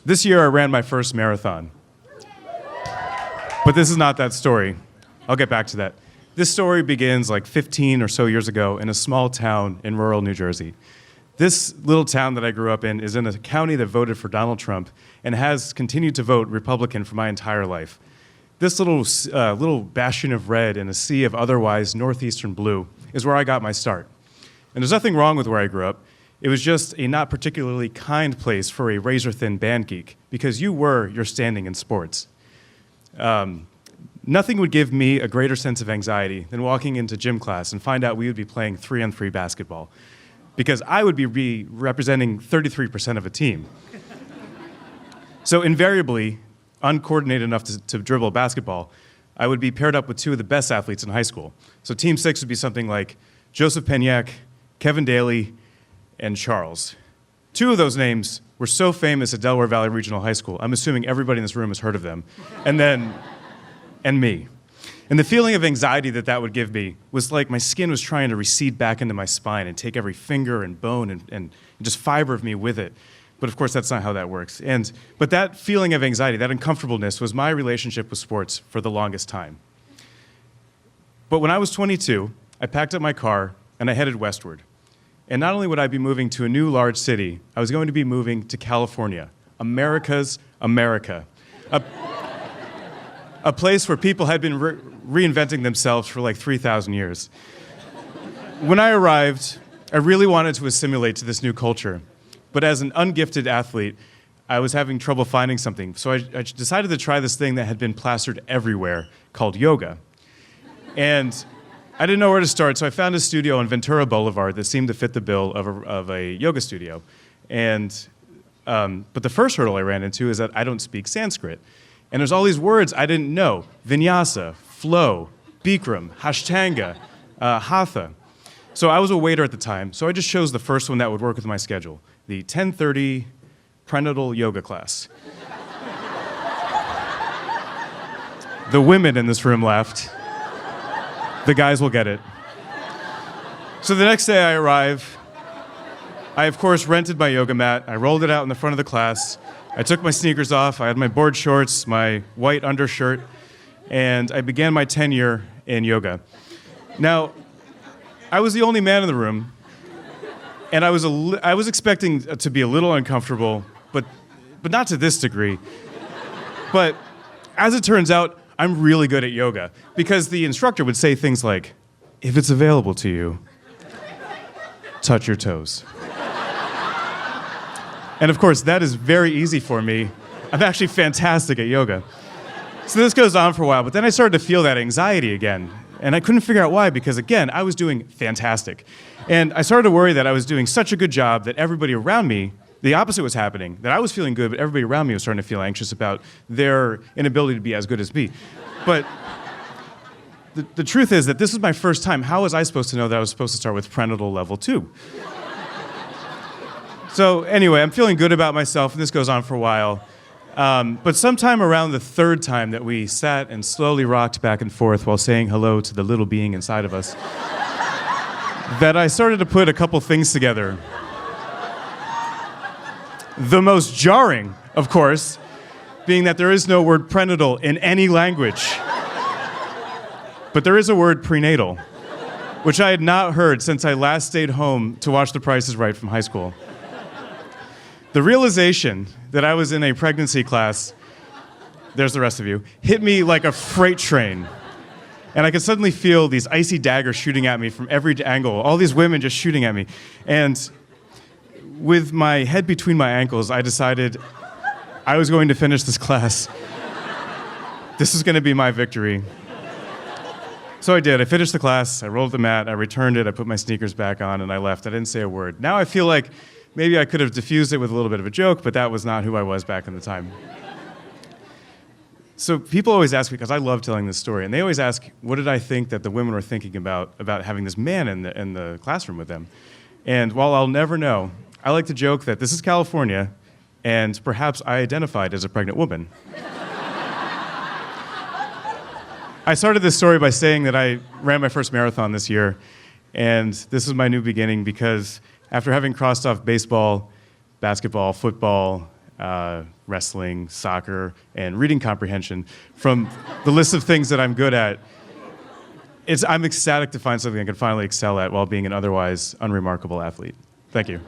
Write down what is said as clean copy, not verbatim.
This year I ran my first marathon. But this is not that story. I'll get back to that. This story begins like 15 or so years ago in a small town in rural New Jersey. This little town that I grew up in is in a county that voted for Donald Trump and has continued to vote Republican for my entire life. This little bastion of red in a sea of otherwise northeastern blue is where I got my start. And there's nothing wrong with where I grew up. It was just a not particularly kind place for a razor-thin band geek, because you were your standing in sports. Nothing would give me a greater sense of anxiety than walking into gym class and find out we would be playing 3-on-3 basketball, because I would be representing 33% of a team. So invariably, uncoordinated enough to dribble a basketball, I would be paired up with two of the best athletes in high school. So Team 6 would be something like Joseph Peniak, Kevin Daly, and Charles. Two of those names were so famous at Delaware Valley Regional High School, I'm assuming everybody in this room has heard of them. And me. And the feeling of anxiety that would give me was like my skin was trying to recede back into my spine and take every finger and bone and just fiber of me with it. But of course, that's not how that works. But that feeling of anxiety, that uncomfortableness, was my relationship with sports for the longest time. But when I was 22, I packed up my car and I headed westward. And not only would I be moving to a new large city, I was going to be moving to California, America's America. A place where people had been reinventing themselves for like 3,000 years. When I arrived, I really wanted to assimilate to this new culture. But as an ungifted athlete, I was having trouble finding something. So I decided to try this thing that had been plastered everywhere called yoga. And I didn't know where to start, so I found a studio on Ventura Boulevard that seemed to fit the bill of a yoga studio. But the first hurdle I ran into is that I don't speak Sanskrit. And there's all these words I didn't know: vinyasa, flow, bikram, hashtanga, hatha. So I was a waiter at the time, so I just chose the first one that would work with my schedule, the 10:30 prenatal yoga class. The women in this room laughed. The guys will get it. So the next day I arrive. I, of course, rented my yoga mat. I rolled it out in the front of the class. I took my sneakers off. I had my board shorts, my white undershirt, and I began my tenure in yoga. Now, I was the only man in the room, and I was expecting to be a little uncomfortable, but not to this degree. But as it turns out, I'm really good at yoga, because the instructor would say things like, "If it's available to you, touch your toes." And of course, that is very easy for me. I'm actually fantastic at yoga. So this goes on for a while, but then I started to feel that anxiety again. And I couldn't figure out why, because again, I was doing fantastic. And I started to worry that I was doing such a good job that everybody around me, the opposite was happening, that I was feeling good, but everybody around me was starting to feel anxious about their inability to be as good as me. But the truth is that this was my first time. How was I supposed to know that I was supposed to start with prenatal level 2? So anyway, I'm feeling good about myself, and this goes on for a while. But sometime around the third time that we sat and slowly rocked back and forth while saying hello to the little being inside of us, that I started to put a couple things together. The most jarring, of course, being that there is no word prenatal in any language. But there is a word prenatal, which I had not heard since I last stayed home to watch The Price is Right from high school. The realization that I was in a pregnancy class, there's the rest of you, hit me like a freight train. And I could suddenly feel these icy daggers shooting at me from every angle, all these women just shooting at me. And with my head between my ankles, I decided I was going to finish this class. This is going to be my victory. So I did. I finished the class, I rolled the mat, I returned it, I put my sneakers back on, and I left. I didn't say a word. Now I feel like maybe I could have diffused it with a little bit of a joke, but that was not who I was back in the time. So people always ask me, because I love telling this story, and they always ask, what did I think that the women were thinking about having this man in the classroom with them? And while I'll never know, I like to joke that this is California, and perhaps I identified as a pregnant woman. I started this story by saying that I ran my first marathon this year, and this is my new beginning, because after having crossed off baseball, basketball, football, wrestling, soccer, and reading comprehension. From the list of things that I'm good at, I'm ecstatic to find something I can finally excel at while being an otherwise unremarkable athlete. Thank you.